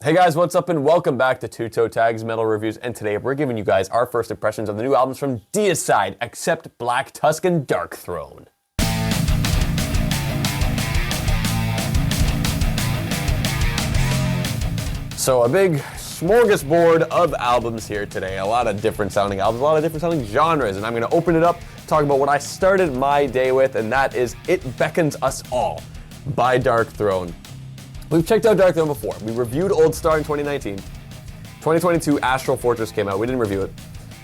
Hey guys, what's up and welcome back to Toe Tags Metal Reviews, and today we're giving you guys our first impressions of the new albums from Deicide, except Black Tusk and Darkthrone. So a big smorgasbord of albums here today, a lot of different sounding albums, a lot of different sounding genres, and I'm going to open it up, talk about what I started my day with, and that is It Beckons Us All by Darkthrone. We've checked out Darkthrone before. We reviewed Old Star in 2019. 2022, Astral Fortress came out. We didn't review it.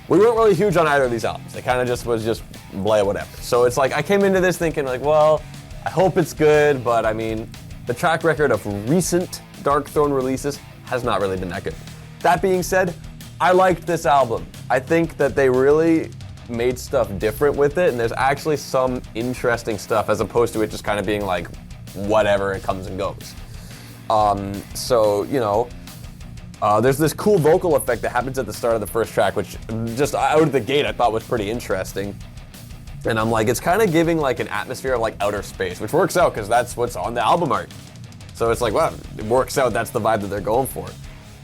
We weren't really huge on either of these albums. It kind of just was blah, whatever. So it's like, I came into this thinking like, well, I hope it's good, but I mean, the track record of recent Darkthrone releases has not really been that good. That being said, I liked this album. I think that they really made stuff different with it, and there's actually some interesting stuff as opposed to it just kind of being like, whatever, it comes and goes. There's this cool vocal effect that happens at the start of the first track, which just out of the gate I thought was pretty interesting. And I'm like, it's kind of giving like an atmosphere of like outer space, which works out because that's what's on the album art. So it's like, well, it works out, that's the vibe that they're going for.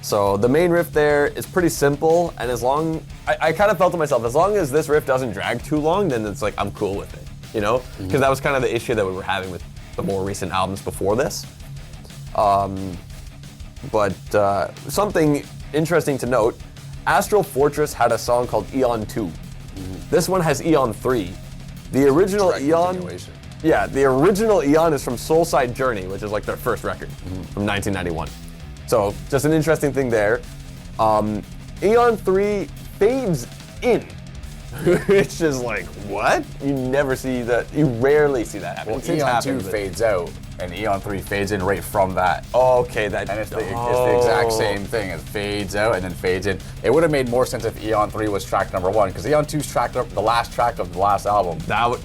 So the main riff there is pretty simple, and I kind of felt to myself, as long as this riff doesn't drag too long, then it's like, I'm cool with it, you know? Because that was kind of the issue that we were having with the more recent albums before this. Something interesting to note, Astral Fortress had a song called Eon 2. This one has Eon 3. The original Eon, the original Eon is from Soulside Journey, which is like their first record from 1991. So just an interesting thing there. Eon 3 fades in, which is like, what? You never see that, you rarely see that happen. Well, Eon 2 fades out, and Eon 3 fades in right from that. Oh, okay, and it's the exact same thing. It fades out and then fades in. It would have made more sense if Eon 3 was track number 1, because Eon 2's the last track of the last album.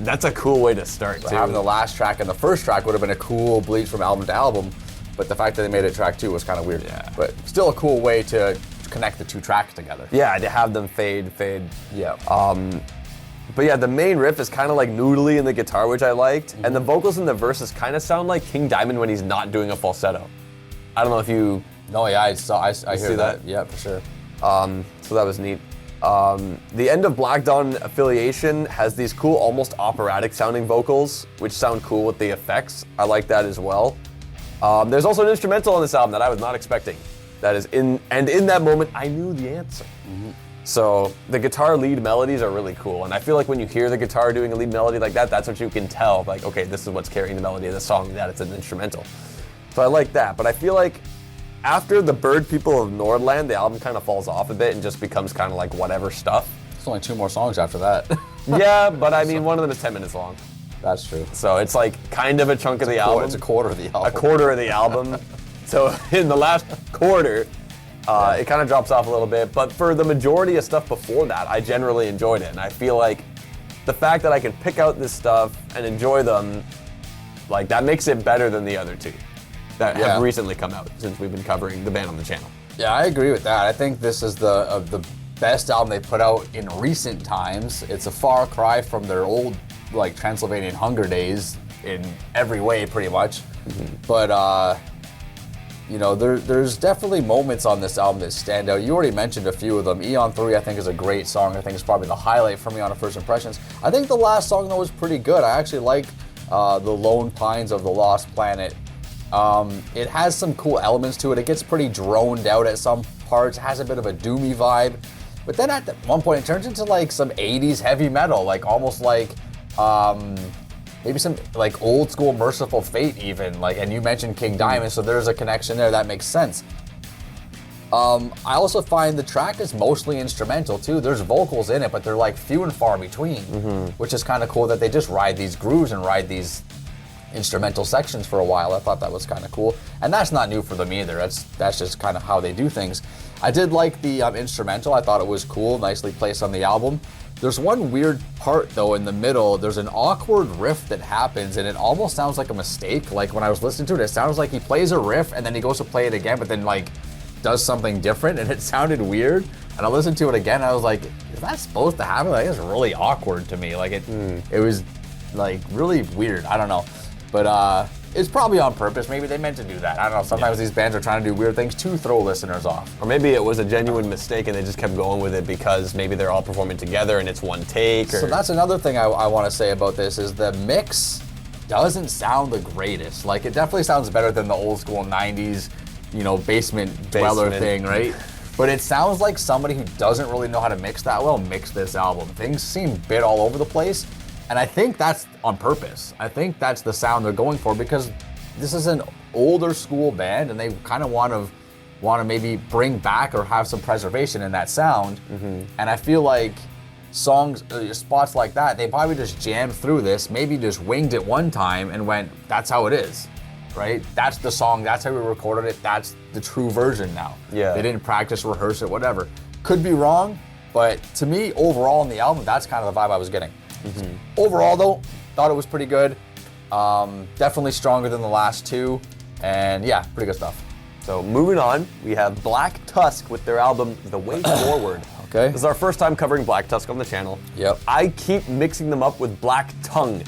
That's a cool way to start, so too. Having the last track and the first track would have been a cool bleach from album to album, but the fact that they made it track 2 was kind of weird. Yeah. But still a cool way to connect the two tracks together. Yeah, to have them fade. Yeah. But yeah, the main riff is kind of like noodly in the guitar, which I liked, and the vocals in the verses kind of sound like King Diamond when he's not doing a falsetto. I don't know if you... No, yeah, I hear that. Yeah, for sure. So that was neat. The End of Black Dawn affiliation has these cool, almost operatic sounding vocals, which sound cool with the effects. I like that as well. There's also an instrumental on this album that I was not expecting. That is in that moment, I knew the answer. So the guitar lead melodies are really cool, and I feel like when you hear the guitar doing a lead melody like that, that's what you can tell, like, okay, this is what's carrying the melody of the song, that it's an instrumental. So I like that, but I feel like after the Bird People of Nordland, the album kind of falls off a bit and just becomes kind of like whatever stuff. There's only 2 more songs after that. Yeah, but I mean, one of them is 10 minutes long. That's true. So it's like kind of a chunk of the album. It's a quarter of the album. A quarter of the album. So in the last quarter, it kind of drops off a little bit, but for the majority of stuff before that, I generally enjoyed it, and I feel like the fact that I can pick out this stuff and enjoy them, like, that makes it better than the other two that have recently come out since we've been covering the band on the channel. Yeah, I agree with that. I think this is the best album they put out in recent times. It's a far cry from their old, like, Transylvanian Hunger days in every way, pretty much. But, you know, there's definitely moments on this album that stand out. You already mentioned a few of them. Eon 3, I think, is a great song. I think it's probably the highlight for me on a first impressions. I think the last song, though, was pretty good. I actually like The Lone Pines of the Lost Planet. It has some cool elements to it. It gets pretty droned out at some parts. It has a bit of a doomy vibe. But then at one point, it turns into, like, some 80s heavy metal, like, almost like... maybe some like old school Merciful Fate even, like, and you mentioned King Diamond, so there's a connection there that makes sense. I also find the track is mostly instrumental too. There's vocals in it, but they're like few and far between, which is kind of cool that they just ride these grooves and ride these instrumental sections for a while. I thought that was kind of cool, and that's not new for them either. That's just kind of how they do things. I did like the instrumental. I thought it was cool, nicely placed on the album. There's one weird part, though, in the middle. There's an awkward riff that happens, and it almost sounds like a mistake. Like, when I was listening to it, it sounds like he plays a riff, and then he goes to play it again, but then, like, does something different, and it sounded weird. And I listened to it again, and I was like, is that supposed to happen? Like, it's really awkward to me. Like, it was, like, really weird. I don't know. But It's probably on purpose. Maybe they meant to do that. I don't know. Sometimes these bands are trying to do weird things to throw listeners off. Or maybe it was a genuine mistake and they just kept going with it because maybe they're all performing together and it's one take. Or... So that's another thing I want to say about this is the mix doesn't sound the greatest. Like, it definitely sounds better than the old school 90s, basement dweller thing, right? But it sounds like somebody who doesn't really know how to mix that well mixed this album. Things seem a bit all over the place. And I think that's on purpose. I think that's the sound they're going for because this is an older school band and they kind of want to maybe bring back or have some preservation in that sound. And I feel like spots like that, they probably just jammed through this, maybe just winged it one time and went, that's how it is, right? That's the song, that's how we recorded it, that's the true version now. Yeah. They didn't practice, rehearse it, whatever. Could be wrong, but to me, overall in the album, that's kind of the vibe I was getting. Overall though, thought it was pretty good. Definitely stronger than the last two. And yeah, pretty good stuff. So moving on, we have Black Tusk with their album, The Way Forward. Okay. This is our first time covering Black Tusk on the channel. Yep. I keep mixing them up with Black Tongue.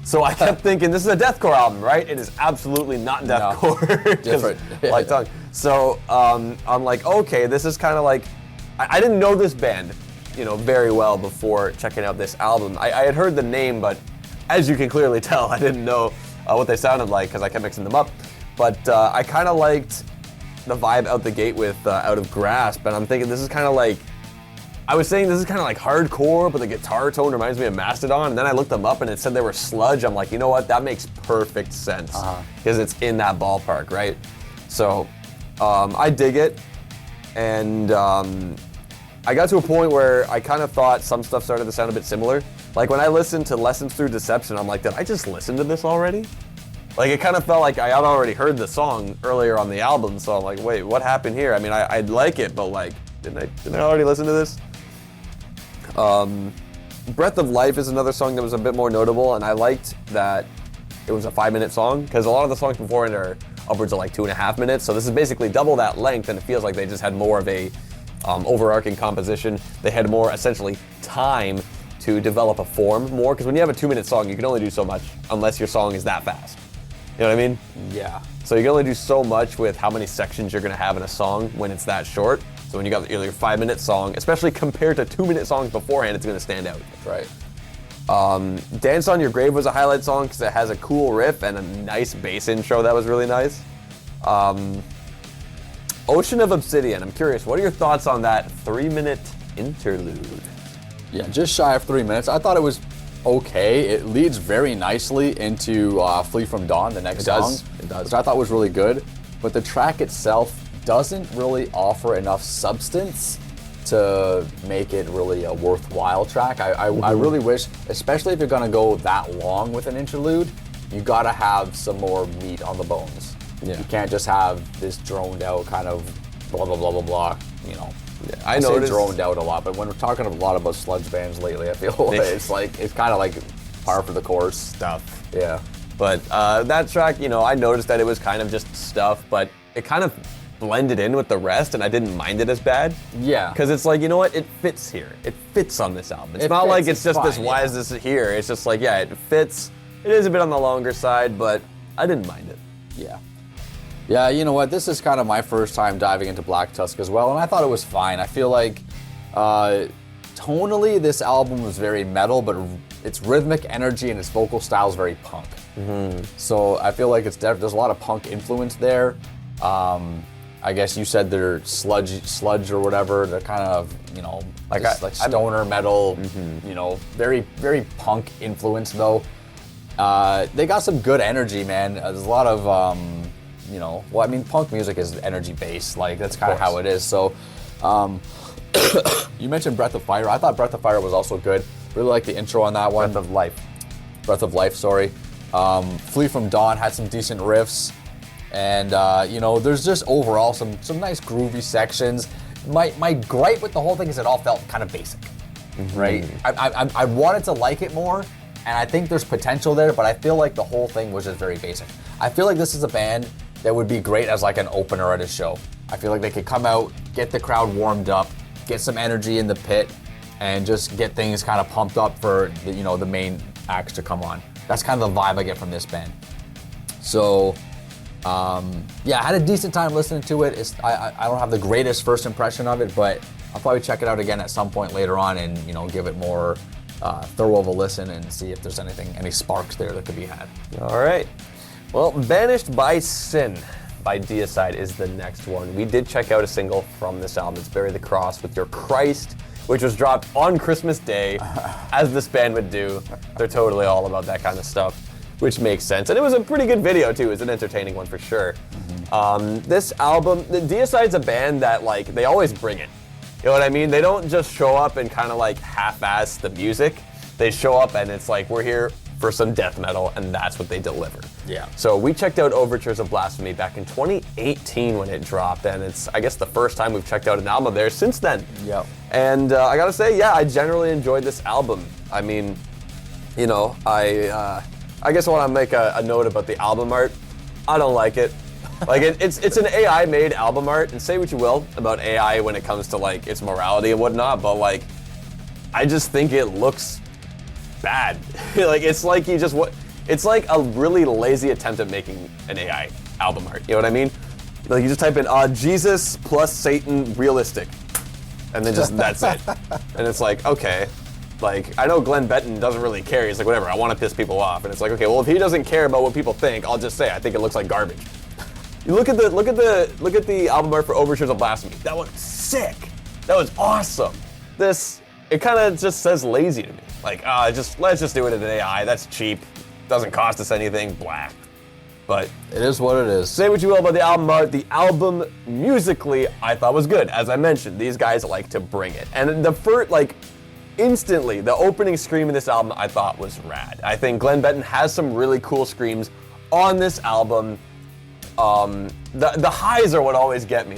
So I kept thinking, this is a deathcore album, right? It is absolutely not deathcore. No, different. Black Tongue. So I'm like, okay, this is kind of like, I didn't know this band, very well before checking out this album. I had heard the name, but as you can clearly tell, I didn't know what they sounded like because I kept mixing them up. But I kind of liked the vibe out the gate with Out of Grasp, and I'm thinking this is kind of like, I was saying this is kind of like hardcore, but the guitar tone reminds me of Mastodon, and then I looked them up and it said they were sludge. I'm like, you know what, that makes perfect sense because it's in that ballpark, right? So I dig it, and I got to a point where I kind of thought some stuff started to sound a bit similar. Like when I listened to Lessons Through Deception, I'm like, did I just listen to this already? Like it kind of felt like I had already heard the song earlier on the album, so I'm like, wait, what happened here? I mean, I like it, but like, didn't I already listen to this? Breath of Life is another song that was a bit more notable, and I liked that it was a 5-minute song, because a lot of the songs before it are upwards of like 2.5 minutes, so this is basically double that length, and it feels like they just had more of a overarching composition. They had more, essentially, time to develop a form more, because when you have a 2-minute song, you can only do so much unless your song is that fast. You know what I mean? Yeah. So you can only do so much with how many sections you're gonna have in a song when it's that short. So when you got your 5-minute song, especially compared to 2-minute songs beforehand, it's gonna stand out. That's right. Dance on Your Grave was a highlight song because it has a cool riff and a nice bass intro that was really nice. Ocean of Obsidian, I'm curious, what are your thoughts on that 3-minute interlude? Yeah, just shy of 3 minutes. I thought it was okay. It leads very nicely into Flee from Dawn, the next song. It does. Which I thought was really good. But the track itself doesn't really offer enough substance to make it really a worthwhile track. I really wish, especially if you're gonna go that long with an interlude, you gotta have some more meat on the bones. Yeah. You can't just have this droned out kind of blah, blah, blah, blah, blah, Yeah, I say droned out a lot, but when we're talking a lot about sludge bands lately, I feel it's kind of like par for the course stuff. Yeah. But that track, I noticed that it was kind of just stuff, but it kind of blended in with the rest, and I didn't mind it as bad. Yeah. Because it's like, you know what? It fits here. It fits on this album. It's It not fits, like it's it's just this, fine, why yeah. is this here? It's just like, yeah, it fits. It is a bit on the longer side, but I didn't mind it. Yeah. Yeah, you know what? This is kind of my first time diving into Black Tusk as well, and I thought it was fine. I feel like tonally, this album was very metal, but its rhythmic energy and its vocal style is very punk. So I feel like there's a lot of punk influence there. I guess you said they're sludge or whatever. They're kind of, like stoner metal, very, very punk influence though. They got some good energy, man. There's a lot of, punk music is energy based. Like that's kind of how it is. So, you mentioned Breath of Fire. I thought Breath of Fire was also good. Really like the intro on that one. Breath of Life, sorry. Flee from Dawn had some decent riffs. And, there's just overall some nice groovy sections. My gripe with the whole thing is it all felt kind of basic, right? I wanted to like it more, and I think there's potential there, but I feel like the whole thing was just very basic. I feel like this is a band that would be great as like an opener at a show. I feel like they could come out, get the crowd warmed up, get some energy in the pit, and just get things kind of pumped up for the main acts to come on. That's kind of the vibe I get from this band. So, yeah, I had a decent time listening to it. I don't have the greatest first impression of it, but I'll probably check it out again at some point later on and, give it more thorough of a listen and see if there's any sparks there that could be had. All right. Well, Banished by Sin by Deicide is the next one. We did check out a single from this album. It's Bury the Cross with Your Christ, which was dropped on Christmas Day, as this band would do. They're totally all about that kind of stuff, which makes sense. And it was a pretty good video, too. It was an entertaining one for sure. This album, Deicide's a band that, they always bring it. You know what I mean? They don't just show up and kind of, half-ass the music. They show up and it's we're here for some death metal, and that's what they deliver. Yeah. So we checked out Overtures of Blasphemy back in 2018 when it dropped, and it's, I guess, the first time we've checked out an album of theirs since then. Yep. And I gotta say, yeah, I generally enjoyed this album. I mean, I guess I want to make a note about the album art. I don't like it. It's an AI-made album art, and say what you will about AI when it comes to its morality and whatnot, but I just think it looks bad. It's like a really lazy attempt at making an AI album art. You know what I mean? You just type in Jesus plus Satan realistic, and then just that's it. And it's okay. I know Glenn Benton doesn't really care. He's whatever, I want to piss people off. And it's okay, well, if he doesn't care about what people think, I'll just say I think it looks like garbage. You look at the album art for Overtures of Blasphemy. That was sick. That was awesome. It kind of just says lazy to me. Let's just do it in an AI. That's cheap. Doesn't cost us anything. Blah. But it is what it is. Say what you will about the album art. The album musically, I thought was good. As I mentioned, these guys like to bring it. And the first, instantly, the opening scream in this album I thought was rad. I think Glenn Benton has some really cool screams on this album. The highs are what always get me.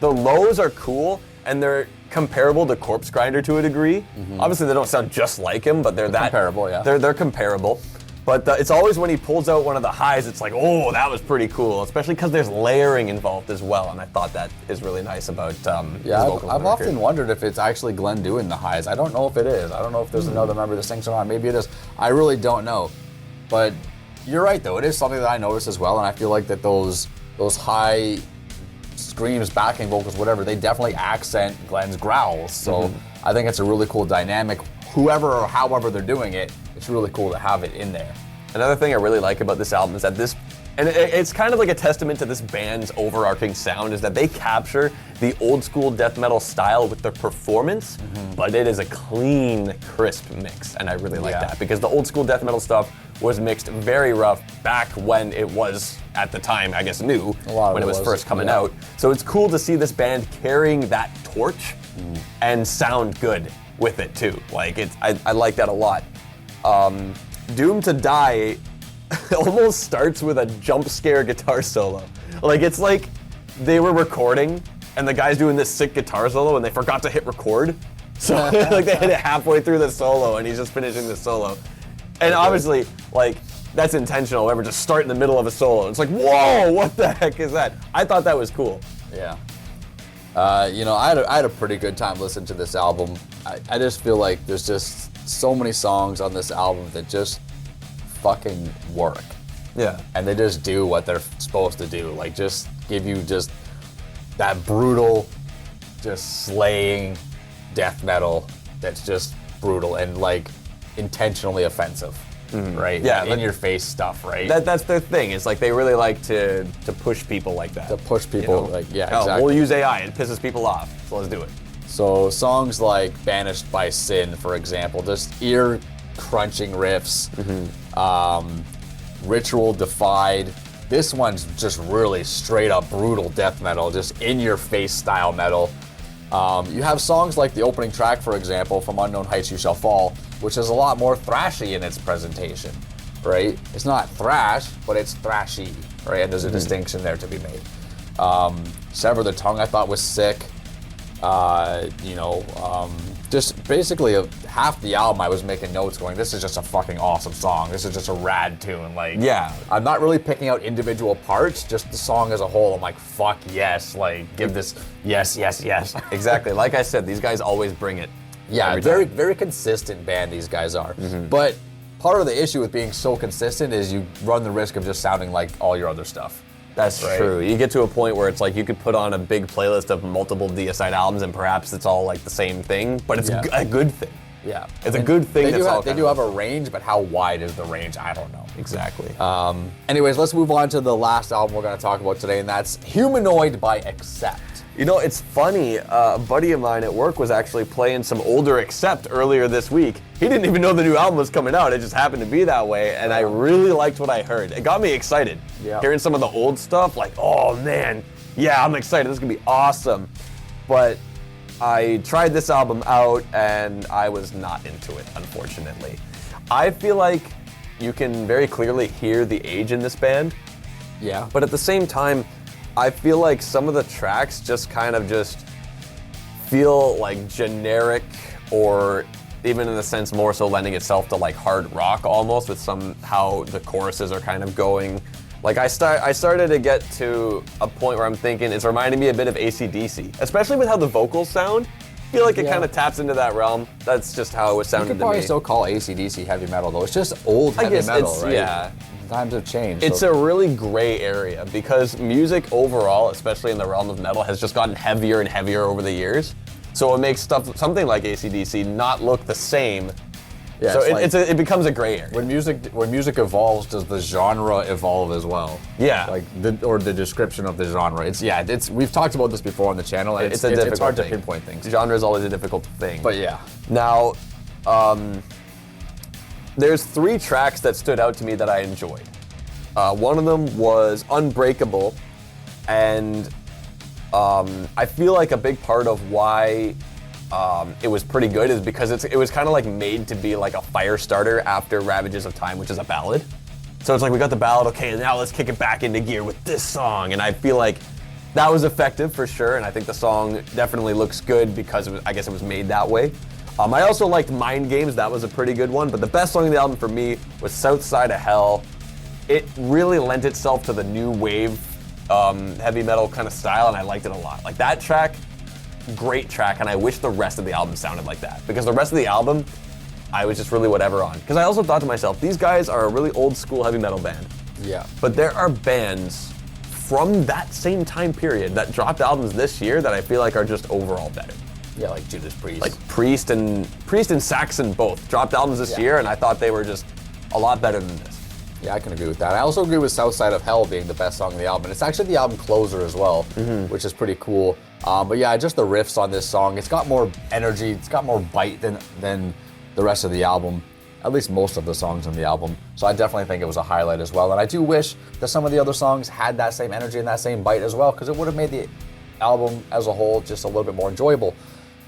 The lows are cool, and they're comparable to Corpse Grinder to a degree. Obviously, they don't sound just like him, but they're comparable. Yeah, they're comparable. But it's always when he pulls out one of the highs, it's oh, that was pretty cool. Especially because there's layering involved as well, and I thought that is really nice about his vocals. I've often wondered if it's actually Glenn doing the highs. I don't know if it is. I don't know if there's another member that sings or not. Maybe it is. I really don't know. But you're right, though. It is something that I noticed as well, and I feel like that those high screams, backing vocals, whatever, they definitely accent Glenn's growls. So I think it's a really cool dynamic. Whoever or however they're doing it, it's really cool to have it in there. Another thing I really like about this album is that it's kind of like a testament to this band's overarching sound, is that they capture the old school death metal style with their performance, but it is a clean, crisp mix, and I really like that, because the old school death metal stuff was mixed very rough back when it was, at the time, I guess new, when it was first coming out. So it's cool to see this band carrying that torch and sound good with it too. I like that a lot. Doomed to Die almost starts with a jump scare guitar solo. It's like they were recording and the guy's doing this sick guitar solo and they forgot to hit record. So they hit it halfway through the solo and he's just finishing the solo. And obviously, that's intentional. Ever just start in the middle of a solo. It's whoa, what the heck is that? I thought that was cool. Yeah. I had a pretty good time listening to this album. I just feel like there's just so many songs on this album that just fucking work. Yeah. And they just do what they're supposed to do. Just give you just that brutal, just slaying death metal that's just brutal and intentionally offensive. Right? Yeah. In your face stuff, right? That's their thing. It's they really like to push people like that. To push people, exactly. We'll use AI. It pisses people off, so let's do it. So songs like Banished by Sin, for example, just ear-crunching riffs. Ritual Defied. This one's just really straight-up brutal death metal, just in-your-face style metal. You have songs like the opening track, for example, from Unknown Heights You Shall Fall, which is a lot more thrashy in its presentation, right? It's not thrash, but it's thrashy, right? And there's a distinction there to be made. Sever the Tongue I thought was sick. Just basically half the album I was making notes going, this is just a fucking awesome song. This is just a rad tune. Yeah. I'm not really picking out individual parts, just the song as a whole. I'm fuck yes. Give this yes. Exactly. Like I said, these guys always bring it. Yeah, very consistent band these guys are. But part of the issue with being so consistent is you run the risk of just sounding like all your other stuff. That's true. You get to a point where it's like you could put on a big playlist of multiple Deicide albums and perhaps it's all like the same thing, but it's a good thing. Yeah. It's a good thing. They do have a range, but how wide is the range? I don't know. Exactly. Anyways, let's move on to the last album we're going to talk about today, and that's Humanoid by Accept. You know, it's funny, a buddy of mine at work was actually playing some older Accept earlier this week. He didn't even know the new album was coming out. It just happened to be that way, and I really liked what I heard. It got me excited. Yeah. Hearing some of the old stuff, like, oh man, yeah, I'm excited. This is gonna be awesome. But I tried this album out, and I was not into it, unfortunately. I feel like you can very clearly hear the age in this band. Yeah. But at the same time, I feel like some of the tracks just kind of just feel like generic, or even in a sense more so lending itself to like hard rock almost, with somehow the choruses are kind of going. Like I started to get to a point where I'm thinking it's reminding me a bit of AC/DC, especially with how the vocals sound. I feel like it kind of taps into that realm. That's just how it was sounding to me. You could probably still call AC/DC heavy metal though. It's just old heavy metal, right? Yeah. Times have changed. It's a really gray area because music overall, especially in the realm of metal, has just gotten heavier and heavier over the years. So it makes something like AC/DC not look the same. Yeah, so it becomes a gray area. When music evolves, does the genre evolve as well? Yeah. Like the description of the genre. We've talked about this before on the channel. It's hard to pinpoint things. Genre is always a difficult thing. But yeah. Now, there's 3 tracks that stood out to me that I enjoyed. One of them was Unbreakable, and I feel like a big part of why it was pretty good is because it was kind of like made to be like a fire starter after Ravages of Time, which is a ballad. So it's like we got the ballad, okay, now let's kick it back into gear with this song, and I feel like that was effective for sure, and I think the song definitely looks good because I guess it was made that way. I also liked Mind Games, that was a pretty good one, but the best song on the album for me was South Side of Hell. It really lent itself to the new wave heavy metal kind of style, and I liked it a lot. Like that track, great track, and I wish the rest of the album sounded like that, because the rest of the album, I was just really whatever on. Because I also thought to myself, these guys are a really old school heavy metal band. Yeah. But there are bands from that same time period that dropped albums this year that I feel like are just overall better. Yeah, like Judas Priest. Like Priest and Saxon both dropped albums this year, and I thought they were just a lot better than this. Yeah, I can agree with that. I also agree with South Side of Hell being the best song on the album. And it's actually the album closer as well, which is pretty cool. But yeah, just the riffs on this song. It's got more energy. It's got more bite than the rest of the album. At least most of the songs on the album. So I definitely think it was a highlight as well. And I do wish that some of the other songs had that same energy and that same bite as well, because it would have made the album as a whole just a little bit more enjoyable.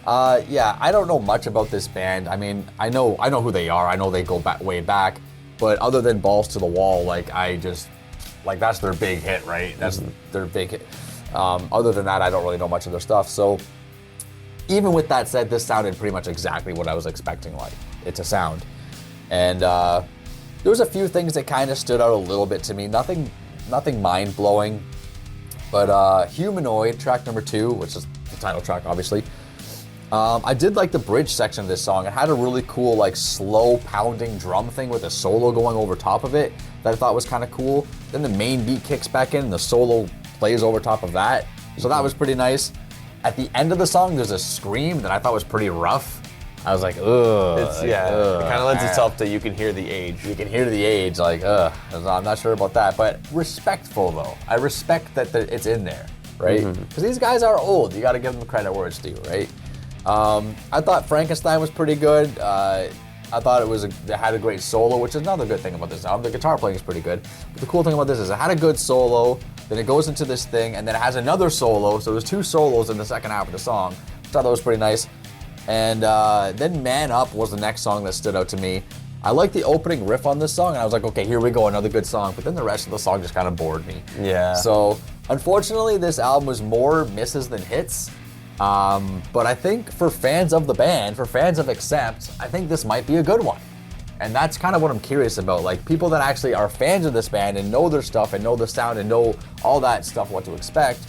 Yeah, I don't know much about this band. I mean, I know who they are. I know they go way back. But other than Balls to the Wall, that's their big hit, right? That's their big hit. Other than that, I don't really know much of their stuff. So even with that said, this sounded pretty much exactly what I was expecting it to sound. And there was a few things that kind of stood out a little bit to me. Nothing mind-blowing. But Humanoid, track number 2, which is the title track, obviously. I did like the bridge section of this song. It had a really cool, slow pounding drum thing with a solo going over top of it that I thought was kind of cool. Then the main beat kicks back in and the solo plays over top of that. So that was pretty nice. At the end of the song, there's a scream that I thought was pretty rough. I was like, ugh. It kind of lends itself to you can hear the age. You can hear the age, ugh. I'm not sure about that, but respectful though. I respect that it's in there, right? Because these guys are old. You got to give them credit where it's due, right? I thought Frankenstein was pretty good. I thought it had a great solo, which is another good thing about this album. The guitar playing is pretty good. But the cool thing about this is it had a good solo, then it goes into this thing, and then it has another solo. So there's 2 solos in the second half of the song, which I thought that was pretty nice. And then Man Up was the next song that stood out to me. I liked the opening riff on this song, and I was like, okay, here we go, another good song. But then the rest of the song just kind of bored me. Yeah. So unfortunately, this album was more misses than hits. But I think for fans of the band, for fans of Accept, I think this might be a good one. And that's kind of what I'm curious about. People that actually are fans of this band and know their stuff and know the sound and know all that stuff, what to expect.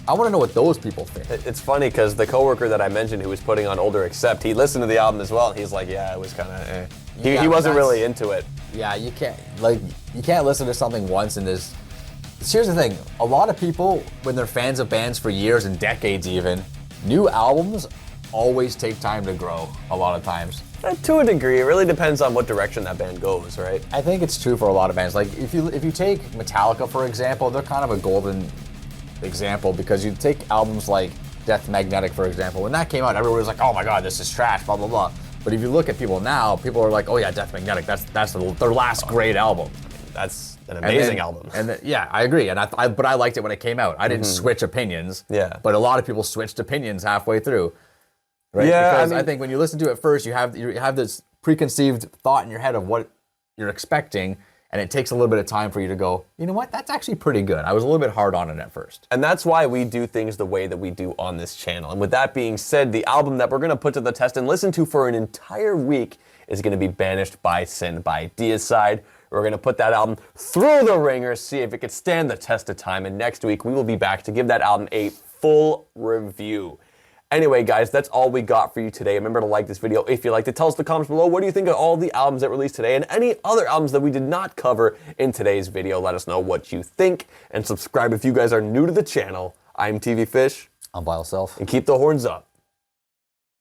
I want to know what those people think. It's funny because the coworker that I mentioned who was putting on Older Accept, he listened to the album as well, and he's like, yeah, it was kind of eh. He wasn't really into it. Yeah, you can't listen to something once and there's. Here's the thing, a lot of people, when they're fans of bands for years and decades even, new albums always take time to grow a lot of times. To a degree, it really depends on what direction that band goes, right? I think it's true for a lot of bands. Like if you take Metallica for example, they're kind of a golden example because you take albums like Death Magnetic for example. When that came out, everyone was like, "Oh my God, this is trash," blah blah blah. But if you look at people now, people are like, "Oh yeah, Death Magnetic, that's their last great album." That's an amazing album. Yeah, I agree. And but I liked it when it came out. I didn't switch opinions. Yeah. But a lot of people switched opinions halfway through. Right? Yeah, because I mean, I think when you listen to it first, you have this preconceived thought in your head of what you're expecting, and it takes a little bit of time for you to go, you know what, that's actually pretty good. I was a little bit hard on it at first. And that's why we do things the way that we do on this channel. And with that being said, the album that we're going to put to the test and listen to for an entire week is going to be Banished by Sin by Deicide. We're going to put that album through the ringer, see if it could stand the test of time. And next week, we will be back to give that album a full review. Anyway, guys, that's all we got for you today. Remember to like this video if you liked it. Tell us in the comments below, what do you think of all the albums that released today and any other albums that we did not cover in today's video. Let us know what you think and subscribe if you guys are new to the channel. I'm TV Fish. I'm Vile Self. And keep the horns up.